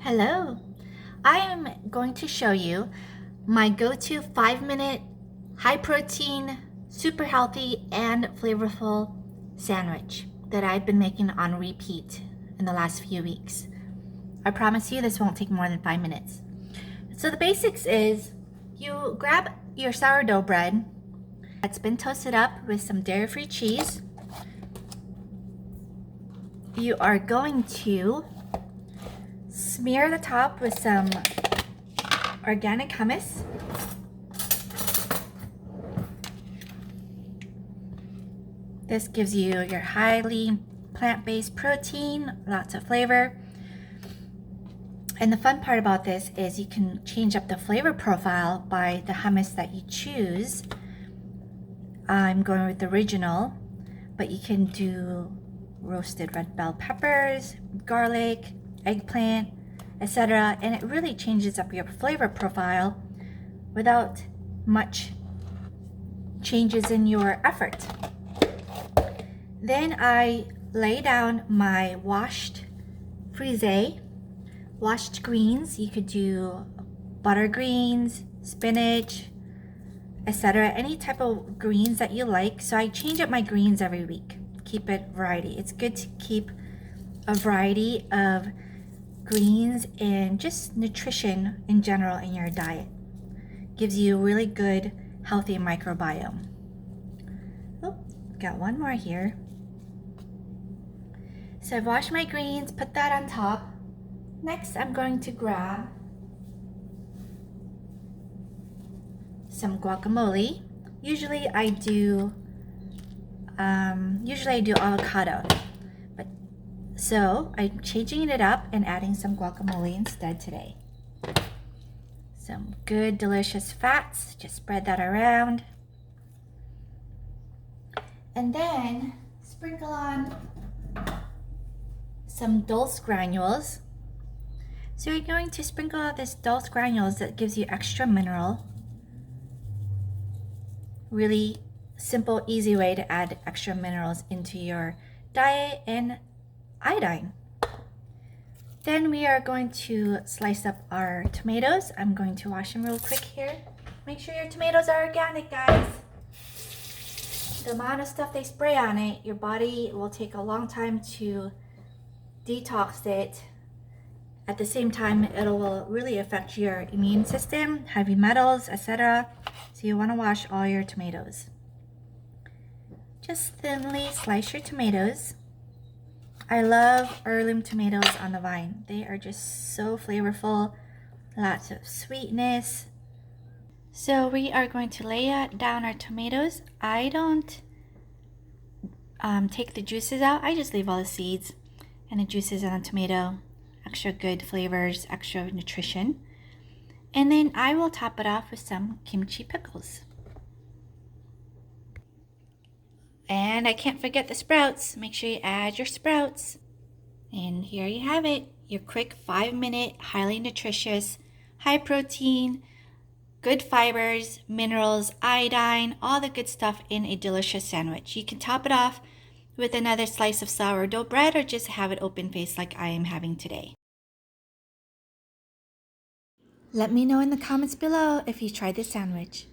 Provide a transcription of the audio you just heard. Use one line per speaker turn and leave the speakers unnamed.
Hello, I am going to show you my go-to 5-minute high protein, super healthy and flavorful sandwich that I've been making on repeat in the last few weeks. I promise you this won't take more than 5 minutes. So the basics is you grab your sourdough bread that's been toasted up with some dairy-free cheese. You are going to smear the top with some organic hummus. This gives you your highly plant-based protein, lots of flavor. And the fun part about this is you can change up the flavor profile by the hummus that you choose. I'm going with the original, but you can do roasted red bell peppers, garlic, eggplant, etc. And it really changes up your flavor profile without much changes in your effort. Then I lay down my washed greens. You could do butter greens, spinach, etc. Any type of greens that you like. So I change up my greens every week. Keep it variety. It's good to keep a variety of greens and just nutrition in general in your diet. Gives you a really good, healthy microbiome. Oh, got one more here. So I've washed my greens, put that on top. Next, I'm going to grab some guacamole. Usually I do avocado. So I'm changing it up and adding some guacamole instead today. Some good delicious fats, just spread that around. And then sprinkle on some dulse granules. So you're going to sprinkle out this dulse granules that gives you extra mineral. Really simple, easy way to add extra minerals into your diet and iodine. Then we are going to slice up our tomatoes. I'm going to wash them real quick here. Make sure your tomatoes are organic, guys. The amount of stuff they spray on it, your body will take a long time to detox it. At the same time, it will really affect your immune system, heavy metals, etc. So you want to wash all your tomatoes. Just thinly slice your tomatoes. I love heirloom tomatoes on the vine. They are just so flavorful, lots of sweetness. So we are going to lay down our tomatoes. I don't take the juices out. I just leave all the seeds and the juices on the tomato. Extra good flavors, extra nutrition. And then I will top it off with some kimchi pickles. And I can't forget the sprouts. Make sure you add your sprouts. And here you have it, your quick 5-minute, highly nutritious, high protein, good fibers, minerals, iodine, all the good stuff in a delicious sandwich. You can top it off with another slice of sourdough bread or just have it open-faced like I am having today. Let me know in the comments below if you tried this sandwich.